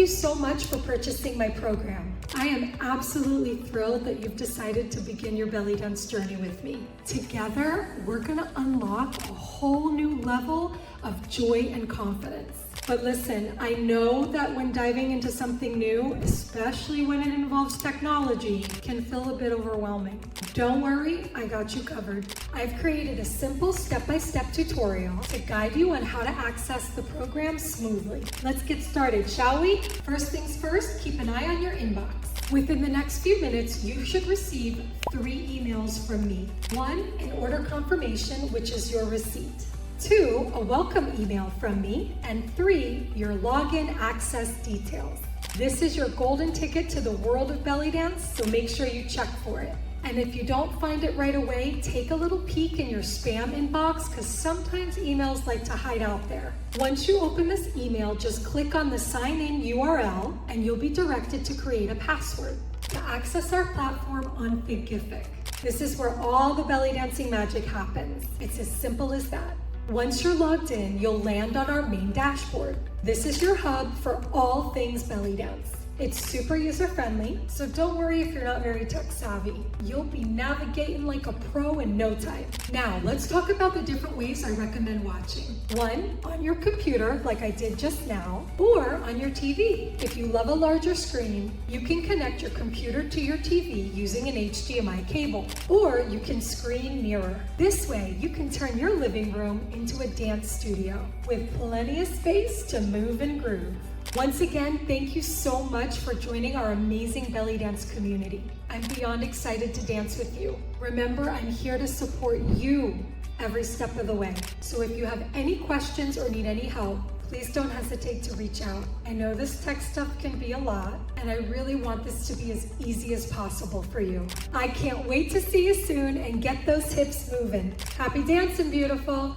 you so much for purchasing my program. I am absolutely thrilled that you've decided to begin your belly dance journey with me. Together, we're gonna unlock a whole new level of joy and confidence. But listen, I know that when diving into something new, especially when it involves technology, can feel a bit overwhelming. Don't worry, I got you covered. I've created a simple step-by-step tutorial to guide you on how to access the program smoothly. Let's get started, shall we? First things first, keep an eye on your inbox. Within the next few minutes, you should receive 3 emails from me. 1, an order confirmation, which is your receipt. 2, a welcome email from me, and 3, your login access details. This is your golden ticket to the world of belly dance, so make sure you check for it. And if you don't find it right away, take a little peek in your spam inbox because sometimes emails like to hide out there. Once you open this email, just click on the sign in URL and you'll be directed to create a password to access our platform on Thinkific. This is where all the belly dancing magic happens. It's as simple as that. Once you're logged in, you'll land on our main dashboard. This is your hub for all things belly dance. It's super user-friendly, so don't worry if you're not very tech-savvy. You'll be navigating like a pro in no time. Now, let's talk about the different ways I recommend watching. 1, on your computer, like I did just now, or on your TV. If you love a larger screen, you can connect your computer to your TV using an HDMI cable, or you can screen mirror. This way, you can turn your living room into a dance studio with plenty of space to move and groove. Once again, thank you so much for joining our amazing belly dance community. I'm beyond excited to dance with you. Remember, I'm here to support you every step of the way. So if you have any questions or need any help, please don't hesitate to reach out. I know this tech stuff can be a lot, and I really want this to be as easy as possible for you. I can't wait to see you soon and get those hips moving. Happy dancing, beautiful.